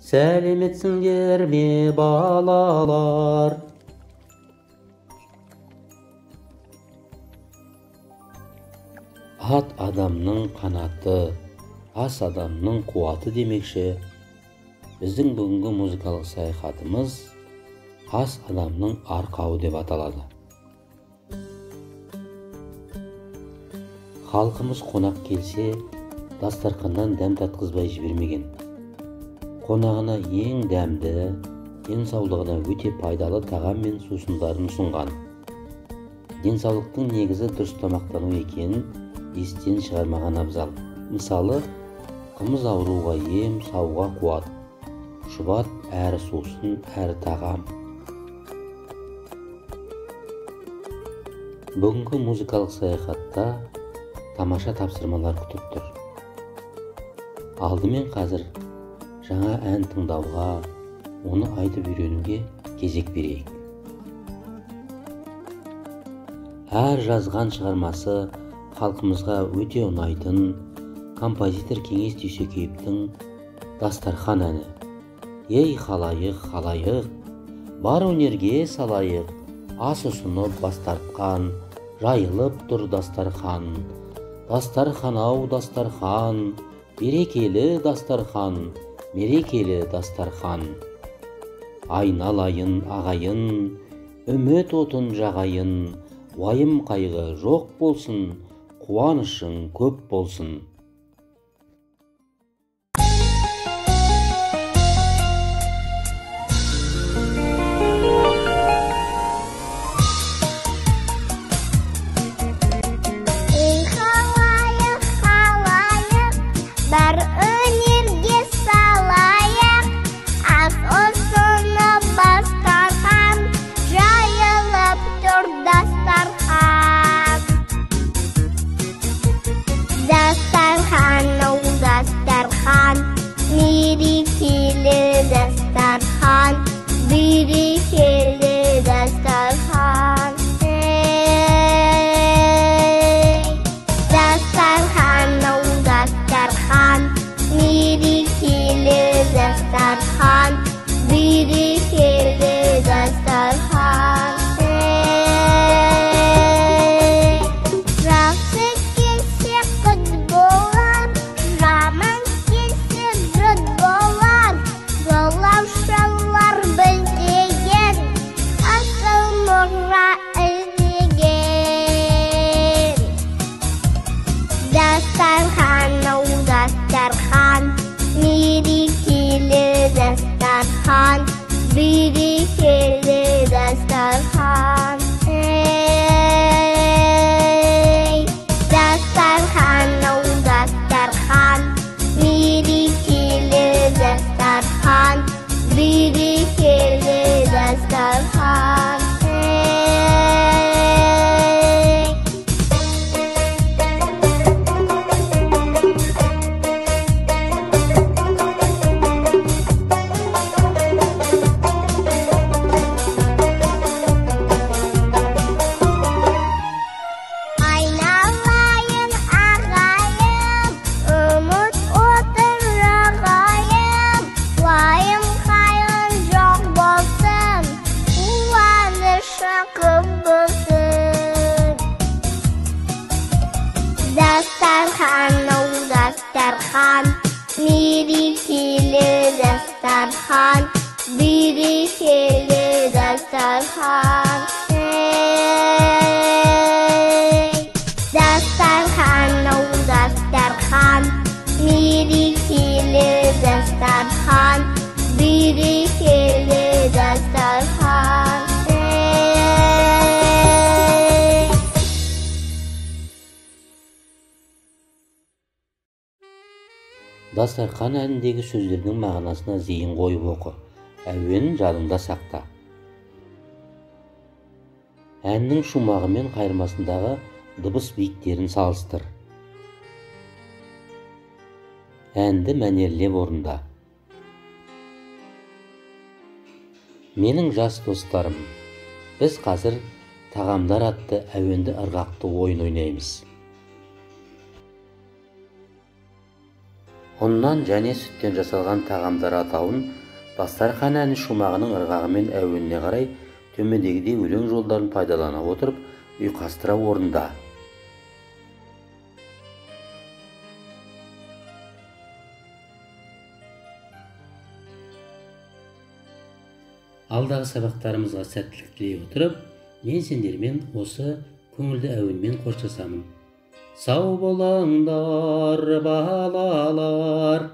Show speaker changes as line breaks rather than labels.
Сәлеметсіңдер ме балалар? Ат адамның қанаты, ас адамның қуаты демекші, біздің бүгінгі музыкалық саяхатымыз ас адамның арқауы деп аталады. Халқымыз қонақ келсе, дастарханнан дәм татқызбай жібермеген. Қонағына ең дәмді, денсаулығына өте пайдалы тағам мен сусындарын ұсынған. Денсаулықтың негізі дұрыс тамақтану екенін естен шығармаған абзал. Мысалы, қымыз ауруға ем, сауға қуат, шұбат әрі сусын, әрі тағам. Бүгінгі музыкалық саяхатта тамаша тапсырмалар күтіп тұр. Алдымен қазір жаңа ән тыңдауға, оны айтып үйренуге кезек берейік. Әр жазған шығармасы халқымызға өте ұнайтын композитор Кеңес Дүйсекеевтің «Дастархан» әні. Ей халайық, халайық, бар өнерге салайық, ас ұсынып бас тартқан, жайылып тұр дастархан. Дастархан-ау дастархан, берекелі дастархан, мерекелі дастархан. Айналайын ағайын, үміт отын жағайын, уайым қайғы жоқ болсын, қуанышың көп болсын. Дастархан әніндегі сөздердің мағынасына зейін қойып оқы, әуенін жадыңда сақта. Әннің шумағы мен қайырмасындағы дыбыс биіктерін салыстыр. Әнді мәнерлеп орында. Менің жас достарым, біз қазір тағамдар атты әуенді ырғақты ойын ойнаймыз. Ұннан және сүттен жасалған тағамдар атауын дастархан әні шумағының ырғағы мен әуеніне қарай төмендегідей өлең жолдарын пайдалана отырып ұйқастыра орында. Алдағы сабақтарымызға сәттілік тілей отырып, мен сендермен осы көңілді әуенмен қоштасамын. Сау болыңдар, балалар.